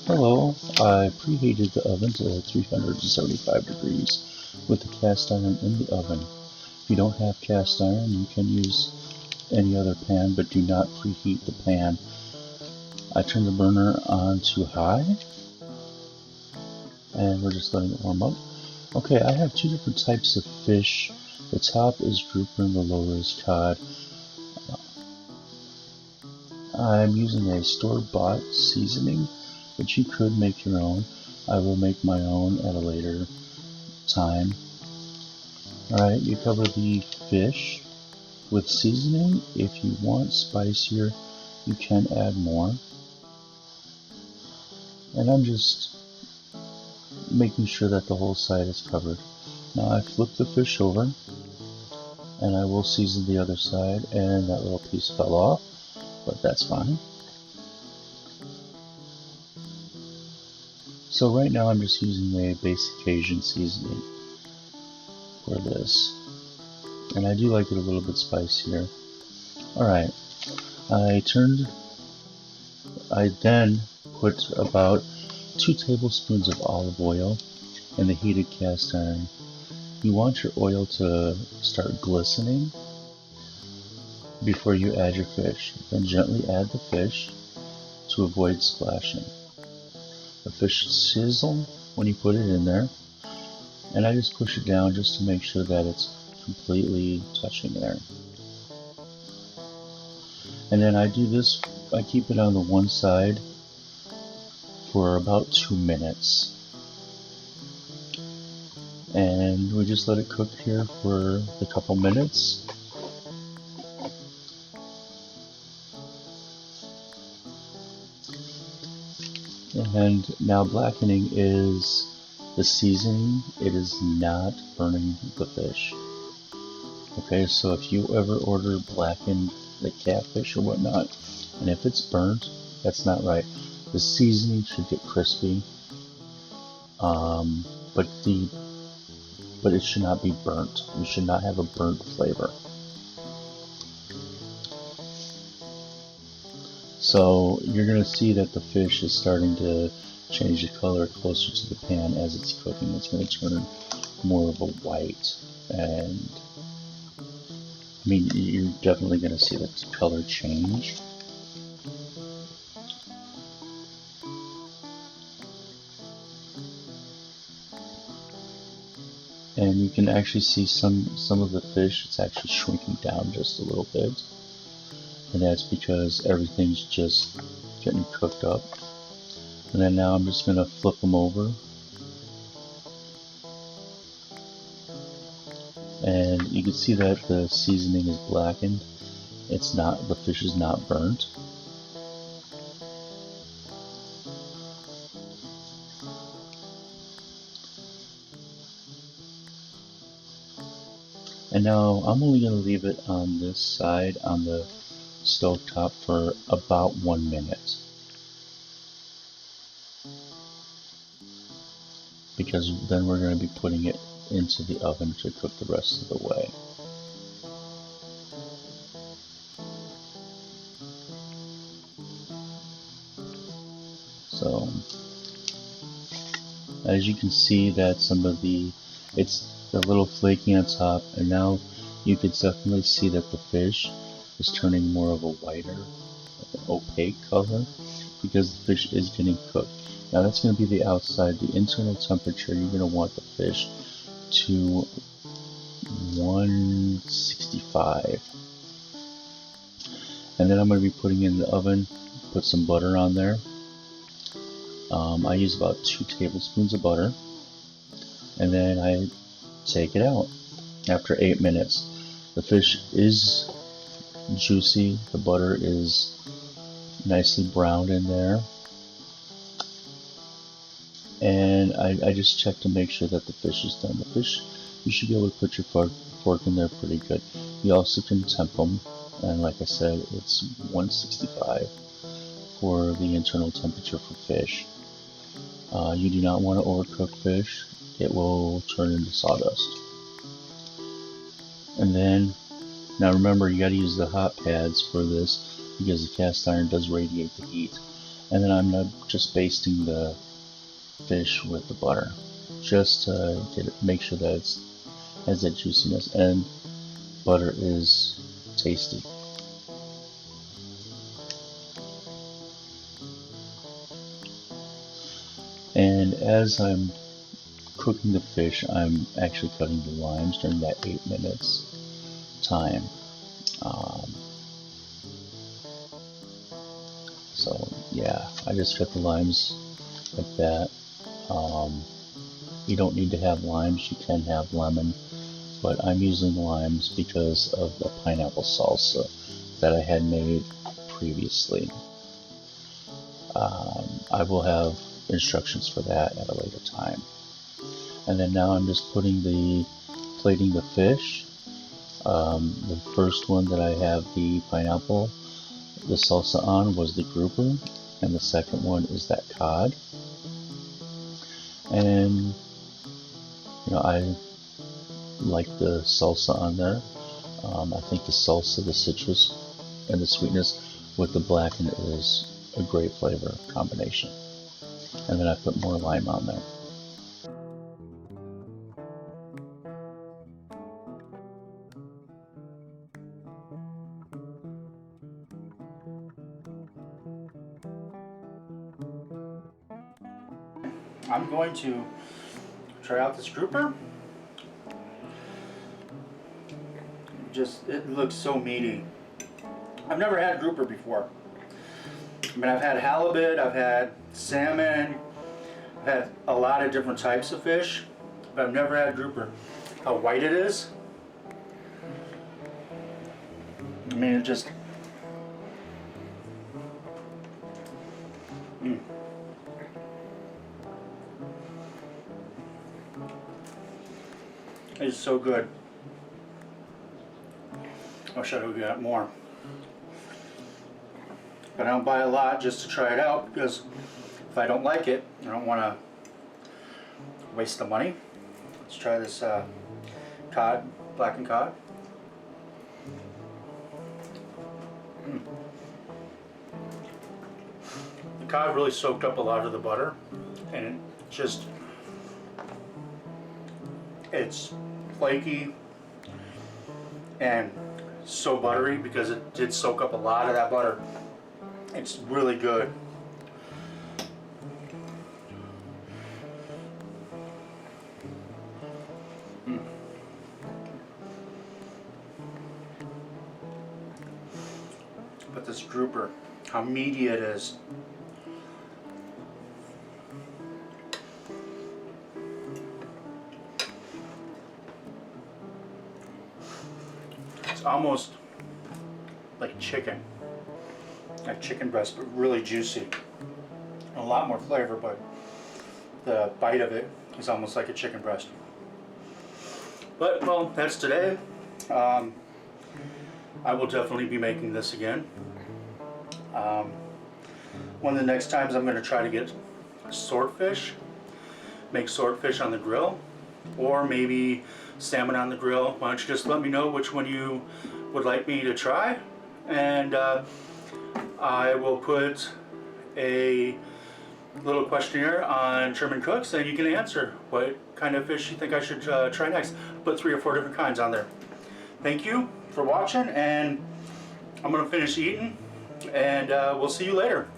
Hello, I preheated the oven to 375 degrees with the cast iron in the oven. If you don't have cast iron, you can use any other pan, but do not preheat the pan. I turned the burner on to high, and we're just letting it warm up. Okay, I have two different types of fish. The top is grouper and the lower is cod. I'm using a store-bought seasoning, but you could make your own. I will make my own at a later time. Alright, you cover the fish with seasoning. If you want spicier, you can add more. And I'm just making sure that the whole side is covered. Now I flip the fish over, and I will season the other side, and that little piece fell off, but that's fine. So right now I'm just using a basic Cajun seasoning for this. And I do like it a little bit spicier. Alright, I then put about 2 tablespoons of olive oil in the heated cast iron. You want your oil to start glistening before you add your fish. Then gently add the fish to avoid splashing. The fish sizzle when you put it in there, and I just push it down just to make sure that it's completely touching there. And then I do this, I keep it on the one side for about 2 minutes. And we just let it cook here for a couple minutes. And now blackening is the seasoning. It is not burning the fish. Okay, so if you ever order blackened, the catfish or whatnot, and if it's burnt, that's not right. The seasoning should get crispy, but it should not be burnt. You should not have a burnt flavor. So you're going to see that the fish is starting to change the color closer to the pan as it's cooking. It's going to turn more of a white, and I mean, you're definitely going to see the color change. And you can actually see some of the fish, it's actually shrinking down just a little bit. And that's because everything's just getting cooked up. And then now I'm just going to flip them over. And you can see that the seasoning is blackened. It's not, the fish is not burnt. And now I'm only going to leave it on this side on the stove top for about 1 minute. Because then we're going to be putting it into the oven to cook the rest of the way. So, as you can see that it's a little flaky on top, and now you can definitely see that the fish is turning more of a whiter, opaque color, because the fish is getting cooked. Now that's going to be the outside. The internal temperature, you're going to want the fish to 165. And then I'm going to be putting in the oven, put some butter on there. I use about 2 tablespoons of butter, and then I take it out after 8 minutes. The fish is juicy, the butter is nicely browned in there, and I just check to make sure that the fish is done. The fish, you should be able to put your fork in there pretty good. You also can temp them, and like I said, it's 165 for the internal temperature for fish. You do not want to overcook fish. It will turn into sawdust. And then, now remember, you got to use the hot pads for this because the cast iron does radiate the heat. And then I'm just basting the fish with the butter, just to make sure that it has that juiciness, and butter is tasty. And as I'm cooking the fish, I'm actually cutting the limes during that 8 minutes time. Um, so yeah, I just cut the limes like that. Um, you don't need to have limes, you can have lemon, but I'm using limes because of the pineapple salsa that I had made previously. I will have instructions for that at a later time. And then now I'm just plating the fish. The first one that I have the pineapple, the salsa on was the grouper, and the second one is that cod. And I like the salsa on there. I think the salsa, the citrus, and the sweetness with the blackened is a great flavor combination. And then I put more lime on there. I'm going to try out this grouper. It looks so meaty. I've never had grouper before. I mean, I've had halibut, I've had salmon, I've had a lot of different types of fish, but I've never had grouper. How white it is. I mean, it just... It's so good. I wish I would get more. But I don't buy a lot just to try it out, because if I don't like it, I don't want to waste the money. Let's try this cod, blackened cod. The cod really soaked up a lot of the butter, and it's flaky and so buttery because it did soak up a lot of that butter. It's really good. But this grouper, how meaty it is. It's almost like chicken. Like chicken breast, but really juicy. A lot more flavor, but the bite of it is almost like a chicken breast. But, well, that's today. I will definitely be making this again. One of the next times I'm going to try to get swordfish. Make swordfish on the grill. Or maybe salmon on the grill. Why don't you just let me know which one you would like me to try. And I will put a little questionnaire on German cooks, and you can answer what kind of fish you think I should try next. Put 3 or 4 different kinds on there. Thank you for watching, and I'm going to finish eating, and we'll see you later.